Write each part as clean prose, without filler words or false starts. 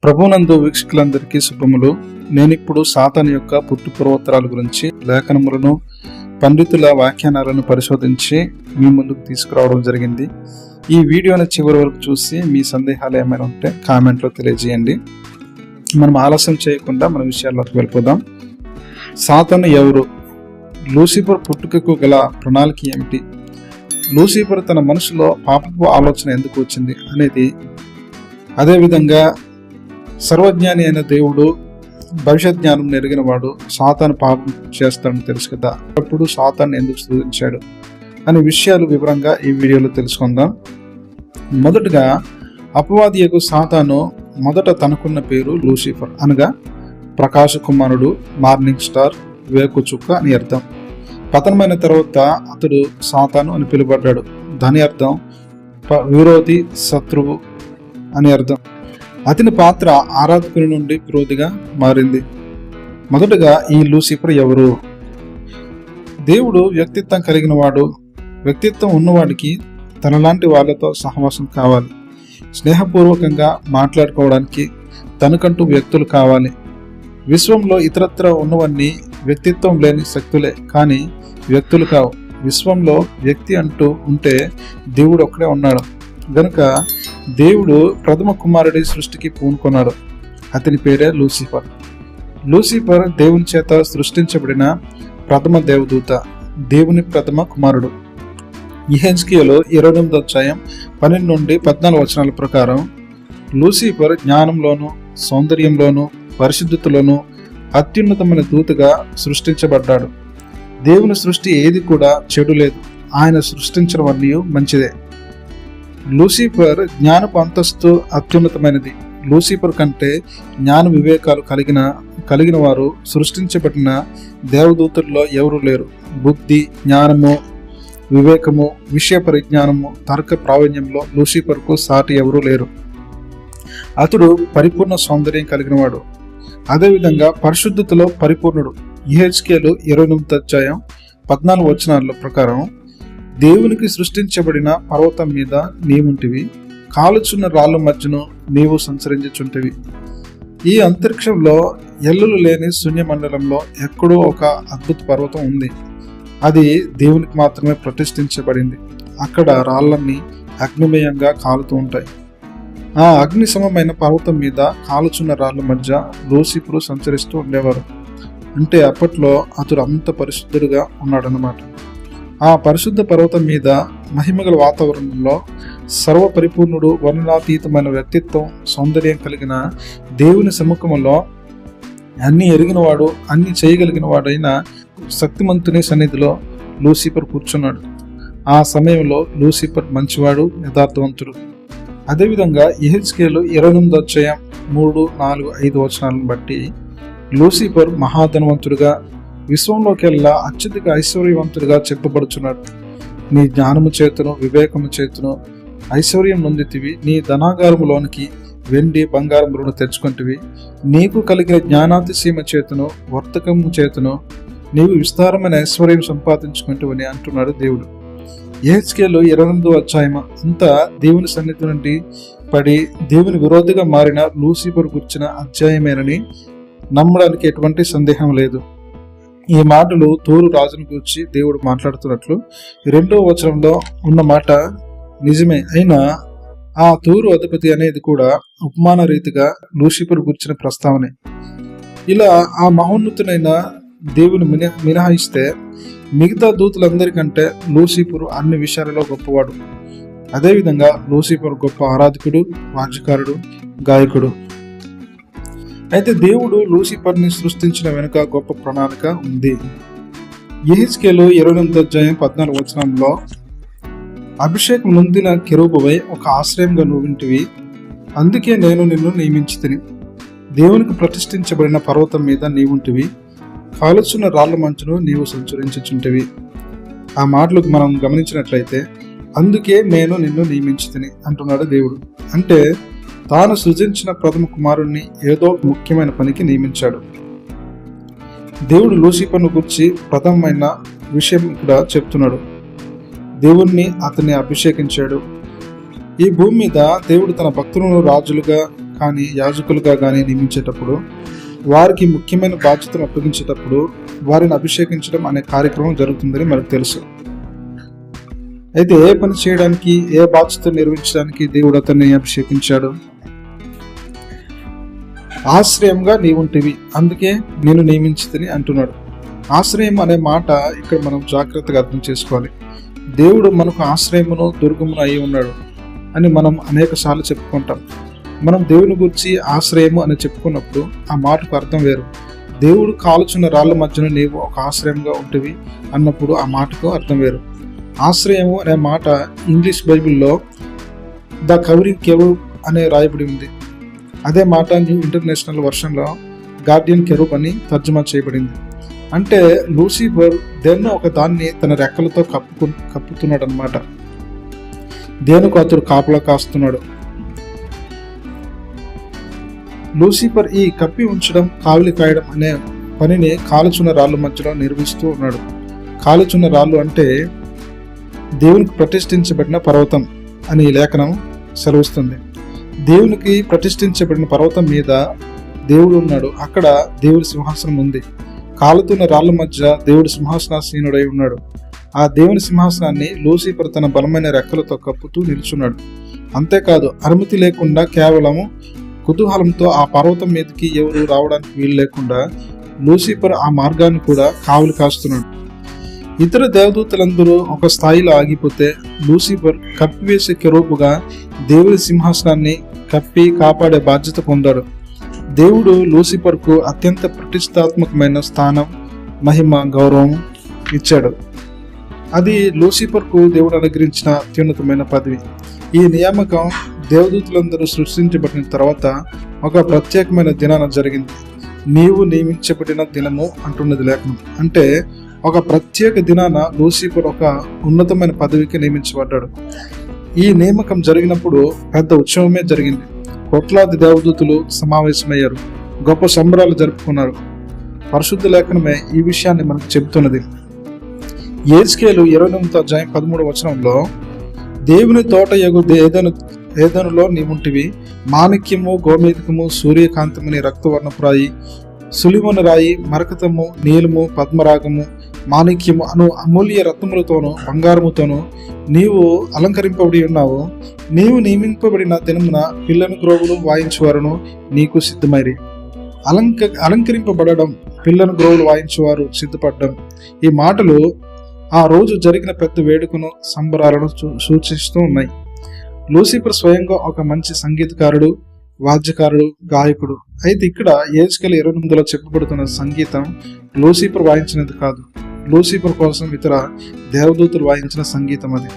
ప్రభునందు వీక్షకులందరికీ శుభములు. నేనిప్పుడు సాతాను యొక్క పుట్టు పూర్వోత్తరాల గురించి లేఖనములను పండితుల వ్యాఖ్యానాలను పరిశోధించి మీ ముందుకు తీసుకురావడం జరిగింది. ఈ వీడియోని చివరి వరకు చూసి మీ సందేహాలు ఏమైనా ఉంటే కామెంట్లో తెలియజేయండి. మనం ఆలస్యం చేయకుండా మన విషయాల్లోకి వెళ్ళిపోదాం. సాతాను ఎవరు? లూసిఫర్ పుట్టుకకు గల ప్రణాళిక ఏమిటి? లూసిఫర్ తన మనసులో పాపపు ఆలోచన ఎందుకు వచ్చింది అనేది, అదేవిధంగా సర్వజ్ఞాని అయిన దేవుడు భవిష్యత్ జ్ఞానం ఎరిగిన వాడు సాతాను పాపం చేస్తాడని తెలుసు కదా, అప్పుడు సాతాను ఎందుకు సృజించాడు అనే విషయాలు వివరంగా ఈ వీడియోలో తెలుసుకుందాం. మొదటగా అపవాదియకు సాతాను మొదట తనకున్న పేరు లూసిఫర్, అనగా ప్రకాశ కుమారుడు, మార్నింగ్ స్టార్, వేకు చుక్క అని అర్థం. పతనమైన తర్వాత అతడు సాతాను అని పిలువబడ్డాడు. దాని అర్థం విరోధి, శత్రువు అని అర్థం. అతని పాత్ర ఆరాధకుని నుండి క్రోధిగా మారింది. మొదటగా ఈ లూసిఫర్ ఎవరు? దేవుడు వ్యక్తిత్వం కలిగిన వాడు. వ్యక్తిత్వం ఉన్నవాడికి తనలాంటి వాళ్ళతో సహవాసం కావాలి. స్నేహపూర్వకంగా మాట్లాడుకోవడానికి తనకంటూ వ్యక్తులు కావాలి. విశ్వంలో ఇతరత్ర ఉన్నవన్నీ వ్యక్తిత్వం లేని శక్తులే, కానీ వ్యక్తులు కావు. విశ్వంలో వ్యక్తి అంటూ ఉంటే దేవుడు ఒక్కడే ఉన్నాడు గనుక దేవుడు ప్రథమ కుమారుడి సృష్టికి పూనుకున్నాడు. అతని పేరే లూసిఫర్. లూసిఫర్ దేవుని చేత సృష్టించబడిన ప్రథమ దేవదూత, దేవుని ప్రథమ కుమారుడు. యెహెజ్కేలు 28వ అధ్యాయం 12 నుండి 14 వచనాల ప్రకారం లూసిఫర్ జ్ఞానంలోను, సౌందర్యంలోను, పరిశుద్ధతలోను అత్యున్నతమైన దూతగా సృష్టించబడ్డాడు. దేవుని సృష్టి ఏది కూడా చెడు లేదు. ఆయన సృష్టించినవన్నీ మంచిదే. లూసిఫర్ జ్ఞానపు అంతస్తు అత్యున్నతమైనది. లూసిఫర్ కంటే జ్ఞాన వివేకాలు కలిగిన వారు సృష్టించబడిన దేవదూతల్లో ఎవరూ లేరు. బుద్ధి, జ్ఞానము, వివేకము, విషయ పరిజ్ఞానము, తర్క ప్రావీణ్యంలో లూసిఫర్కు సాటి ఎవరూ లేరు. అతడు పరిపూర్ణ సౌందర్యం కలిగినవాడు. అదేవిధంగా పరిశుద్ధతలో పరిపూర్ణుడు. యెహెజ్కేలు 28వ అధ్యాయం 14 వచనాల ప్రకారం దేవునికి సృష్టించబడిన పర్వతం మీద నీవుంటివి, కాలుచున్న రాళ్ళ మధ్యను నీవు సంచరించుచుంటివి. ఈ అంతరిక్షంలో ఎల్లులు లేని శూన్యమండలంలో ఎక్కడో ఒక అద్భుత పర్వతం ఉంది. అది దేవునికి మాత్రమే ప్రతిష్ఠించబడింది. అక్కడ రాళ్ళన్నీ అగ్నిమయంగా కాలుతూ ఉంటాయి. ఆ అగ్ని సమమైన పర్వతం మీద కాలుచున్న రాళ్ళ మధ్య లూసిఫరు సంచరిస్తూ ఉండేవారు. అంటే అప్పట్లో అతడు అంత పరిశుద్ధుడుగా ఉన్నాడనమాట. ఆ పరిశుద్ధ పర్వతం మీద మహిమగల వాతావరణంలో సర్వ పరిపూర్ణుడు, వర్ణనాతీతమైన వ్యక్తిత్వం, సౌందర్యం కలిగిన దేవుని సముఖంలో అన్ని ఎరిగినవాడు, అన్ని చేయగలిగిన వాడైన శక్తిమంతుని సన్నిధిలో లూసిఫర్ కూర్చున్నాడు. ఆ సమయంలో లూసిఫర్ మంచివాడు, యథార్థవంతుడు. అదేవిధంగా యెహెజ్కేలు 28వ అధ్యాయం 3, 4, 5 వచనాలను బట్టి లూసిఫర్ మహాధనవంతుడుగా, విశ్వంలోకెల్లా అత్యధిక ఐశ్వర్యవంతుడిగా చెప్పబడుచున్నాడు. నీ జ్ఞానము చేతును, వివేకము చేతును ఐశ్వర్యం నొందితివి. నీ ధనాగారములోనికి వెండి బంగారములను తెచ్చుకుంటివి. నీకు కలిగిన జ్ఞానాతిశీమ చేతును, వర్తకము చేతును నీవు విస్తారమైన ఐశ్వర్యం సంపాదించుకుంటువని అంటున్నాడు దేవుడు. యెహెజ్కేలు 28వ అధ్యాయం అంతా దేవుని సన్నిధి నుండి పడి దేవుని విరోధిగా మారిన లూసిఫర్ గురించిన అధ్యాయమేనని నమ్మడానికి ఎటువంటి సందేహం లేదు. ఈ మాటలు తూరు రాజును గురించి దేవుడు మాట్లాడుతున్నట్లు 2వ వచనంలో ఉన్న మాట నిజమే. అయినా ఆ తూరు అధిపతి అనేది కూడా ఉపమాన రీతిగా లూసిఫర్ గురించిన ప్రస్తావనే. ఇలా ఆ మహోన్నతునైన దేవుని మినహాయిస్తే మిగతా దూతలందరికంటే లూసిఫర్ అన్ని విషయాలలో గొప్పవాడు. అదేవిధంగా లూసిఫర్ గొప్ప ఆరాధకుడు, వాద్యకారుడు, గాయకుడు. అయితే దేవుడు లూసిఫర్ని సృష్టించిన వెనుక గొప్ప ప్రణాళిక ఉంది. యెహెజ్కేలు 28వ అధ్యాయం 14 వచనంలో అభిషేకం నొందిన కెరూబువై ఒక ఆశ్రయంగా నువ్వింటివి, అందుకే నేను నిన్ను నియమించితిని. దేవునికి ప్రతిష్ఠించబడిన పర్వతం మీద నీవుంటివి, కాలుచున్న రాళ్ల మంచును నీవు సంచరించుచుంటివి. ఆ మాటలు మనం గమనించినట్లయితే అందుకే నేను నిన్ను నియమించితిని అంటున్నాడు దేవుడు. అంటే తాను సృజించిన ప్రథమ కుమారుణ్ణి ఏదో ముఖ్యమైన పనికి నియమించాడు. దేవుడు లూసిఫర్ను గురించి ప్రథమమైన విషయం ఇక్కడ చెప్తున్నాడు. అతన్ని అభిషేకించాడు. ఈ భూమి మీద దేవుడు తన భక్తులను రాజులుగా కానీ యాజకులుగా కానీ నియమించేటప్పుడు, వారికి ముఖ్యమైన బాధ్యతను అప్పగించేటప్పుడు వారిని అభిషేకించడం అనే కార్యక్రమం జరుగుతుందని మనకు తెలుసు. అయితే ఏ పని చేయడానికి, ఏ బాధ్యతను నిర్వహించడానికి దేవుడు అతన్ని అభిషేకించాడు? ఆశ్రయంగా నీవుంటివి, అందుకే నేను నియమించితిని అంటున్నాడు. ఆశ్రయం అనే మాట ఇక్కడ మనం జాగ్రత్తగా అర్థం చేసుకోవాలి. దేవుడు మనకు ఆశ్రయమును, దుర్గమును అయి ఉన్నాడు అని మనం అనేక సార్లు చెప్పుకుంటాం. మనం దేవుని గురించి ఆశ్రయము అని చెప్పుకున్నప్పుడు ఆ మాటకు అర్థం వేరు. దేవుడు కాలుచున్న రాళ్ల మధ్యన నీవు ఒక ఆశ్రయంగా ఉంటివి అన్నప్పుడు ఆ మాటకు అర్థం వేరు. ఆశ్రయము అనే మాట ఇంగ్లీష్ బైబిల్లో ద కవరింగ్ కెరూబ్ అనే రాయబడి ఉంది. అదే మాట న్యూ ఇంటర్నేషనల్ వర్షన్లో గార్డియన్ కెరూబ్ అని తర్జుమా చేయబడింది. అంటే లూసిఫర్ దేన్నో ఒక దాన్ని తన రెక్కలతో కప్పుతున్నాడు అన్నమాట. దేనికి అతడు కాపలా కాస్తున్నాడు. లూసిఫర్ ఈ కప్పి ఉంచడం, కావిలి కాయడం అనే పనిని కాలుచున్న రాళ్ళ మధ్యలో నిర్వహిస్తూ ఉన్నాడు. కాలుచున్న రాళ్ళు అంటే దేవునికి ప్రతిష్ఠించబడిన పర్వతం అని ఈ లేఖనం సెలవుస్తుంది. దేవునికి ప్రతిష్ఠించబడిన పర్వతం మీద దేవుడు ఉన్నాడు. అక్కడ దేవుడి సింహాసనం ఉంది. కాలుతున్న రాళ్ల మధ్య దేవుడి సింహాసనాసీనుడై ఉన్నాడు. ఆ దేవుని సింహాసనాన్ని లూసిఫర్ తన బలమైన రెక్కలతో కప్పుతూ నిల్చున్నాడు. అంతేకాదు, అనుమతి లేకుండా కేవలము కుతూహలంతో ఆ పర్వతం మీదకి ఎవరు రావడానికి వీలు లేకుండా లూసిఫర్ ఆ మార్గాన్ని కూడా కావలి కాస్తున్నాడు. ఇతర దేవదూతలందరూ ఒక స్థాయిలో ఆగిపోతే లూసిఫర్ కప్పివేసే కెరూబుగా దేవుడి సింహాసనాన్ని కప్పి కాపాడే బాధ్యత పొందాడు. దేవుడు లూసిఫర్కు అత్యంత ప్రతిష్టాత్మకమైన స్థానం, మహిమ, గౌరవం ఇచ్చాడు. అది లూసిఫర్కు దేవుడు అనుగ్రహించిన అత్యున్నతమైన పదవి. ఈ నియామకం దేవదూతలందరూ సృష్టించబడిన తర్వాత ఒక ప్రత్యేకమైన దినాన జరిగింది. నీవు నియమించబడిన దినము అంటున్నది లేఖనం. అంటే ఒక ప్రత్యేక దినాన లూసిఫర్ ఒక ఉన్నతమైన పదవికి నియమించబడ్డాడు. ఈ నియామకం జరిగినప్పుడు పెద్ద ఉత్సవమే జరిగింది. కోట్లాది దేవదూతలు సమావేశమయ్యారు, గొప్ప సంబరాలు జరుపుకున్నారు. పరిశుద్ధ లేఖనమే ఈ విషయాన్ని మనకు చెబుతున్నది. యెహెజ్కేలు 29:13 దేవుని తోట యగు ఏదెనులో నీవుంటివి, మాణిక్యము, గోమేధికము, సూర్యకాంతముని, రక్తవర్ణపు రాయి, సులిమోను రాయి, మరకతము, నీలము, పద్మరాగము, మాణిక్యము అను అమూల్య రత్నములతోనూ బంగారముతోనూ నీవు అలంకరింపబడి ఉన్నావు. నీవు నియమింపబడిన దినమున పిల్లను గ్రోవులు వాయించువారును నీకు సిద్ధమైరి. అలంకరింపబడడం, పిల్లను గ్రోవులు వాయించువారు సిద్ధపడ్డం, ఈ మాటలు ఆ రోజు జరిగిన పెద్ద వేడుకను, సంబరాలను సూచిస్తూ ఉన్నాయి. లూసిఫర్ స్వయంగా ఒక మంచి సంగీతకారుడు, వాద్యకారుడు, గాయకుడు. అయితే ఇక్కడ యెహెజ్కేలు 28 చెప్పబడుతున్న సంగీతం లూసిఫర్ వాయించినది కాదు. లూసిఫర్ కోసం ఇతర దేవదూతలు వాయించిన సంగీతం అది.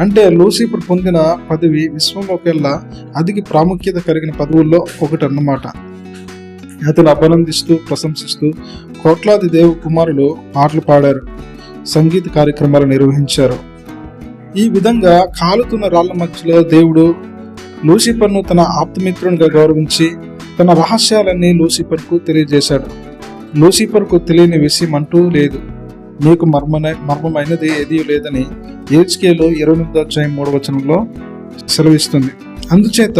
అంటే లూసిఫర్ పొందిన పదవి విశ్వంలోకెల్లా అధిక ప్రాముఖ్యత కలిగిన పదవుల్లో ఒకటి అన్నమాట. అతను అభినందిస్తూ, ప్రశంసిస్తూ కోట్లాది దేవ కుమారులు పాటలు పాడారు, సంగీత కార్యక్రమాలు నిర్వహించారు. ఈ విధంగా కాలుతున్న రాళ్ల మధ్యలో దేవుడు లూసిఫర్ను తన ఆప్తమిత్రునిగా గౌరవించి తన రహస్యాలన్నీ లూసిఫర్కు తెలియజేశాడు. లూసిఫర్కు తెలియని విషయం అంటూ లేదు, నీకు మర్మమైనది ఏదీ లేదని యెహెజ్కేలు 28:3 సెలవిస్తుంది. అందుచేత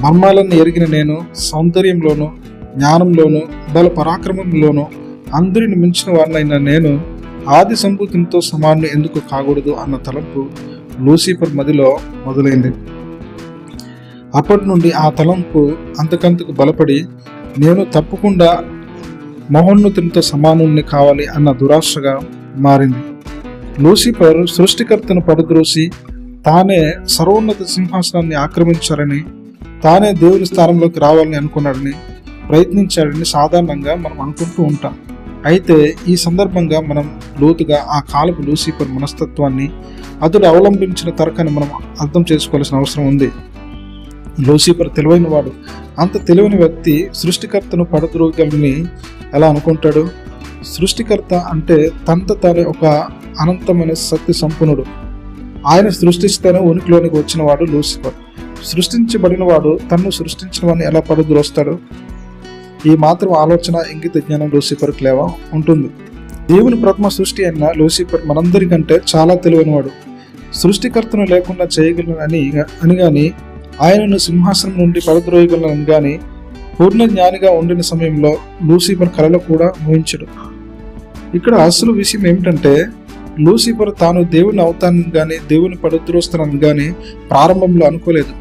మర్మాలను ఎరిగిన నేను సౌందర్యంలోను, జ్ఞానంలోను, బల పరాక్రమంలోను అందరిని మించిన వారినైనా నేను ఆది సంభూతితో సమానం ఎందుకు కాకూడదు అన్న తలంపు లూసిఫర్ మదిలో మొదలైంది. అప్పటి నుండి ఆ తలంపు అంతకంతకు బలపడి నేను తప్పకుండా మహోన్నతునితో సమానుని కావాలి అన్న దురాశగా మారింది. లూసిఫర్ సృష్టికర్తను పడద్రోసి తానే సర్వోన్నత సింహాసనాన్ని ఆక్రమించాలని, తానే దేవుని స్థానంలోకి రావాలని అనుకున్నాడని, ప్రయత్నించాడని సాధారణంగా మనం అనుకుంటూ ఉంటాం. అయితే ఈ సందర్భంగా మనం లోతుగా ఆ కాలపు లూసిఫర్ మనస్తత్వాన్ని, అతడు అవలంబించిన తర్కాన్ని మనం అర్థం చేసుకోవాల్సిన అవసరం ఉంది. లూసిఫర్ తెలివైన వాడు. అంత తెలివైన వ్యక్తి సృష్టికర్తను పడద్రోగలని ఎలా అనుకుంటాడు? సృష్టికర్త అంటే తనంత తానే ఒక అనంతమైన సత్య సంపన్నుడు. ఆయన సృష్టిస్తేనే ఉనికిలోనికి వచ్చిన వాడు లూసిఫర్. సృష్టించబడిన వాడు తన్ను సృష్టించిన వాడిని ఎలా పడద్రోస్తాడు? ఈ మాత్రం ఆలోచన, ఇంగిత జ్ఞానం లూసిఫర్కి లేవా ఉంటుంది. దేవుని ప్రథమ సృష్టి అయిన లూసిఫర్ మనందరికంటే చాలా తెలివైన వాడు. సృష్టికర్తను లేకుండా చేయగలను అని కానీ ఆయనను సింహాసనం నుండి పడద్రోయగలను గాని పూర్ణ జ్ఞానిగా ఉండిన సమయంలో లూసిఫర్ కలలో కూడా ఊహించడు. ఇక్కడ అసలు విషయం ఏమిటంటే లూసిఫర్ తాను దేవుని అవుతానని గాని దేవుని పడద్రోస్తానని గాని ప్రారంభంలో అనుకోలేదు.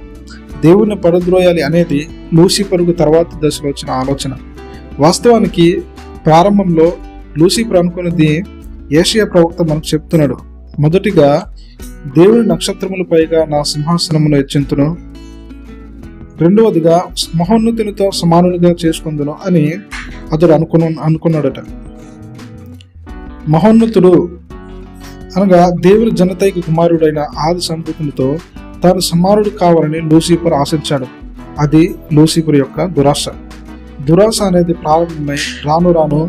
దేవుని పడద్రోయాలి అనేది లూసిఫర్కు తర్వాత దశలో వచ్చిన ఆలోచన. వాస్తవానికి ప్రారంభంలో లూసిఫర్ అనుకున్నది యేషయా ప్రవక్త మనకు చెప్తున్నాడు. మొదటిగా దేవుని నక్షత్రముల పైగా నా సింహాసనమును హెచ్చింతును, రెండవదిగా మహోన్నతునితో సమానునిగా చేసుకుందును అని అతడు అనుకున్నాడట. మహోన్నతుడు అనగా దేవుని జనతైక కుమారుడైన ఆది సంభూతునితో తాను సమానుడు కావాలని లూసిఫర్ ఆశించాడు. అది లూసిఫర్ యొక్క దురాశ అనేది ప్రారంభమై రాను రాను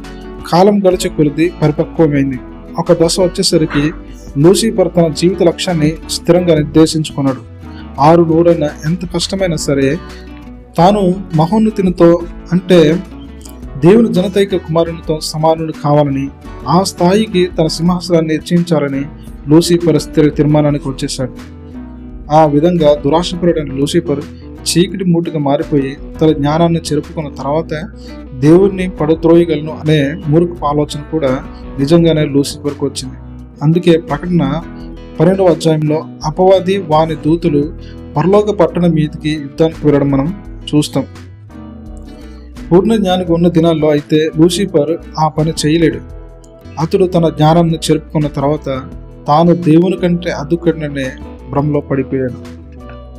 కాలం గడిచే కొలిది పరిపక్వమైంది. ఒక దశ వచ్చేసరికి లూసిఫర్ తన జీవిత లక్ష్యాన్ని స్థిరంగా నిర్దేశించుకున్నాడు. 6 ఎంత కష్టమైనా సరే తాను మహోన్నతినితో అంటే దేవుని జనతైక కుమారునితో సమానుడు కావాలని, ఆ స్థాయికి తన సింహాసనాన్ని హెచ్చించాలని లూసిఫర్ స్థిర తీర్మానానికి వచ్చేశాడు. ఆ విధంగా దురాశపరుడైన లూసిఫర్ చీకటి మూటిగా మారిపోయి తన జ్ఞానాన్ని చెరుపుకున్న తర్వాత దేవుణ్ణి పడద్రోయగలను అనే మూర్ఖపు ఆలోచన కూడా నిజంగానే లూసిఫర్కు వచ్చింది. అందుకే ప్రకటన 12వ అధ్యాయంలో అపవాది వాని దూతులు పరలోక పట్టణం మీదకి యుద్ధానికి వెళ్ళడం మనం చూస్తాం. పూర్ణ జ్ఞానికి ఉన్న దినాల్లో అయితే లూసిఫర్ ఆ పని చేయలేడు. అతడు తన జ్ఞానాన్ని చెరుపుకున్న తర్వాత తాను దేవుని కంటే అదుకడనే భ్రమలో పడిపోయాడు.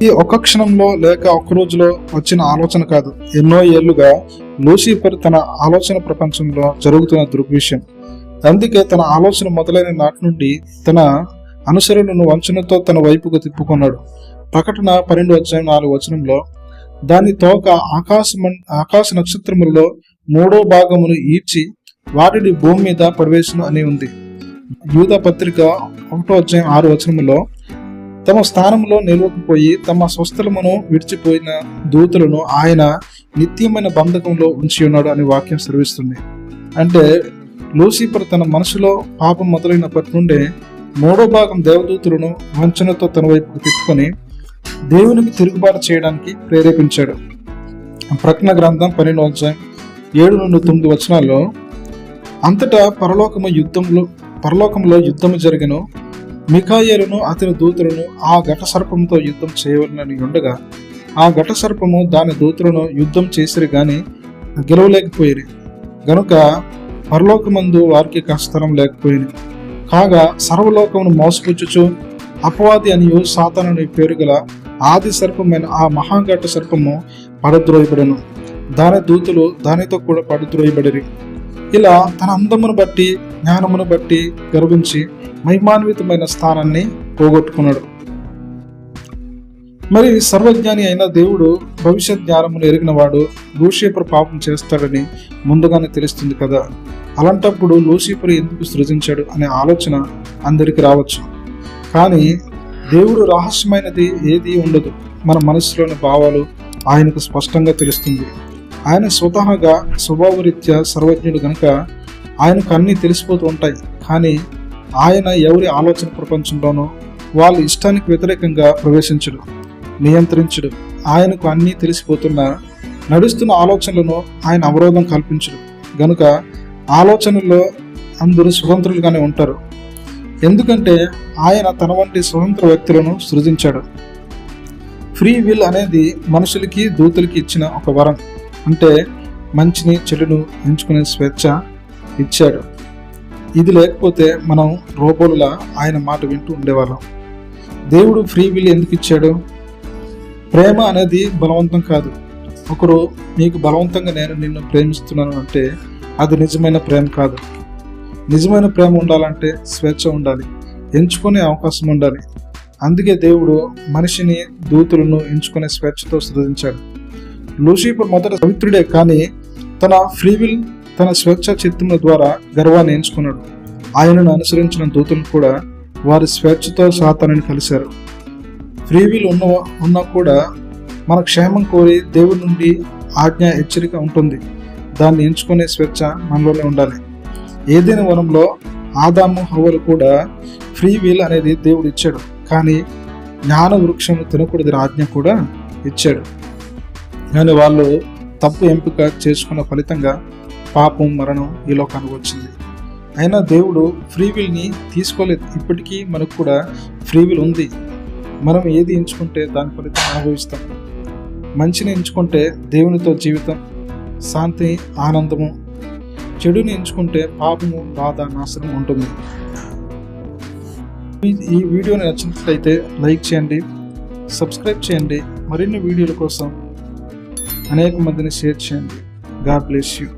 ఈ ఒక్క క్షణంలో లేక ఒక్క రోజులో వచ్చిన ఆలోచన కాదు. ఎన్నో ఏళ్లుగా లూసిఫర్ తన ఆలోచన ప్రపంచంలో జరుగుతున్న దృగ్విషయం. అందుకే తన ఆలోచన మొదలైన నాటి నుండి తన అనుసరులను వంచనతో తన వైపుకు తిప్పుకున్నాడు. ప్రకటన 12వ అధ్యాయం 4వ వచనంలో దాని తోక ఆకాశ నక్షత్రములలో 3వ భాగమును ఈడ్చి వాటిని భూమి మీద పడివేసును అని ఉంది. యూదా పత్రిక 1వ అధ్యాయం 6వ వచనములో తమ స్థానంలో నిలవకపోయి తమ స్వస్థలమును విడిచిపోయిన దూతలను ఆయన నిత్యమైన బంధకంలో ఉంచి ఉన్నాడు అనే వాక్యం సెలవిస్తుంది. అంటే లూసిఫర్ తన మనసులో పాపం మొదలైనప్పటి నుండే 3వ భాగం దేవదూతులను వంచనతో తన వైపుకు తిప్పుకొని దేవునికి తిరుగుబాటు చేయడానికి ప్రేరేపించాడు. ప్రకటన గ్రంథం 12వ అధ్యాయం 7 నుండి 9 వచనాల్లో అంతటా పరలోకంలో యుద్ధము జరిగెను. మిఖాయేలును అతని దూతలను ఆ ఘట సర్పంతో యుద్ధం చేయవలనని ఉండగా ఆ ఘట సర్పము దాని దూతలను యుద్ధం చేసిరి గాని గెలవలేకపోయిరి గనుక పరలోకమందు వారికి కష్టం లేకపోయింది. కాగా సర్వలోకమును మోసపుచ్చుచు అపవాది అనియు సాతానుని పేరు గల ఆది సర్పమైన ఆ మహాఘట సర్పము పడద్రోయబడెను. దాని దూతలు దానితో కూడా పడద్రోయబడిరి. ఇలా తన అందమును బట్టి జ్ఞానమును బట్టి గర్వించి మహిమాన్వితమైన స్థానాన్ని పోగొట్టుకున్నాడు. మరి సర్వజ్ఞాని అయిన దేవుడు భవిష్యత్ జ్ఞానమును ఎరిగిన వాడు లూసిఫర్ పాపం చేస్తాడని ముందుగానే తెలుస్తుంది కదా. అలాంటప్పుడు లూసిఫర్ ఎందుకు సృజించాడు అనే ఆలోచన అందరికి రావచ్చు. కానీ దేవుడు రహస్యమైనది ఏది ఉండదు. మన మనసులోని భావాలు ఆయనకు స్పష్టంగా తెలుస్తుంది. ఆయన స్వతహాగా స్వభావరీత్యా సర్వజ్ఞుడు గనుక ఆయనకు అన్నీ తెలిసిపోతూ ఉంటాయి. కానీ ఆయన ఎవరి ఆలోచన ప్రపంచంలోనూ వాళ్ళ ఇష్టానికి వ్యతిరేకంగా ప్రవేశించడు, నియంత్రించడు. ఆయనకు అన్నీ తెలిసిపోతున్నా నడుస్తున్న ఆలోచనలను ఆయన అవరోధం కల్పించడు. గనుక ఆలోచనల్లో అందరూ స్వతంత్రులుగానే ఉంటారు. ఎందుకంటే ఆయన తన వంటి స్వతంత్ర వ్యక్తులను సృజించాడు. ఫ్రీ విల్ అనేది మనుషులకి దూతలకి ఇచ్చిన ఒక వరం. అంటే మంచిని చెడును ఎంచుకునే స్వేచ్ఛ ఇచ్చాడు. ఇది లేకపోతే మనం రోబోలులా ఆయన మాట వింటూ ఉండేవాళ్ళం. దేవుడు ఫ్రీ విల్ ఎందుకు ఇచ్చాడు? ప్రేమ అనేది బలవంతం కాదు. ఒకరు నీకు బలవంతంగా నేను నిన్ను ప్రేమిస్తున్నాను అంటే అది నిజమైన ప్రేమ కాదు. నిజమైన ప్రేమ ఉండాలంటే స్వేచ్ఛ ఉండాలి, ఎంచుకునే అవకాశం ఉండాలి. అందుకే దేవుడు మనిషిని దూతులను ఎంచుకునే స్వేచ్ఛతో సృజించాడు. లూసిఫర్ మొదట పవిత్రుడే, కానీ తన ఫ్రీ విల్ తన స్వేచ్ఛ చిత్తముల ద్వారా గర్వాన్ని ఎంచుకున్నాడు. ఆయనను అనుసరించిన దూతలు కూడా వారి స్వేచ్ఛతో సాతానుని కలిశారు. ఫ్రీ విల్ ఉన్నా కూడా మన క్షేమం కోరి దేవుడి నుండి ఆజ్ఞ హెచ్చరిక ఉంటుంది. దాన్ని ఎంచుకునే స్వేచ్ఛ మనలోనే ఉండాలి. ఏదైనా వనంలో ఆదాము హవ్వలు కూడా ఫ్రీ విల్ అనేది దేవుడు ఇచ్చాడు. కానీ జ్ఞాన వృక్షం తినకూడదు ఆజ్ఞ కూడా ఇచ్చాడు. కానీ వాళ్ళు తప్పు ఎంపిక చేసుకున్న ఫలితంగా పాపం, మరణం ఈ లోకానికి వచ్చింది. అయినా దేవుడు ఫ్రీ విల్ని తీసుకోలేదు. ఇప్పటికీ మనకు కూడా ఫ్రీ విల్ ఉంది. మనం ఏది ఎంచుకుంటే దాని ఫలితం అనుభవిస్తాం. మంచిని ఎంచుకుంటే దేవునితో జీవితం, శాంతి, ఆనందము. చెడుని ఎంచుకుంటే పాపము, బాధ, నాశనం ఉంటుంది. ఈ వీడియోని నచ్చినట్లయితే లైక్ చేయండి, సబ్స్క్రైబ్ చేయండి. మరిన్ని వీడియోల కోసం అనేక మందిని షేర్ చేయండి. God bless you.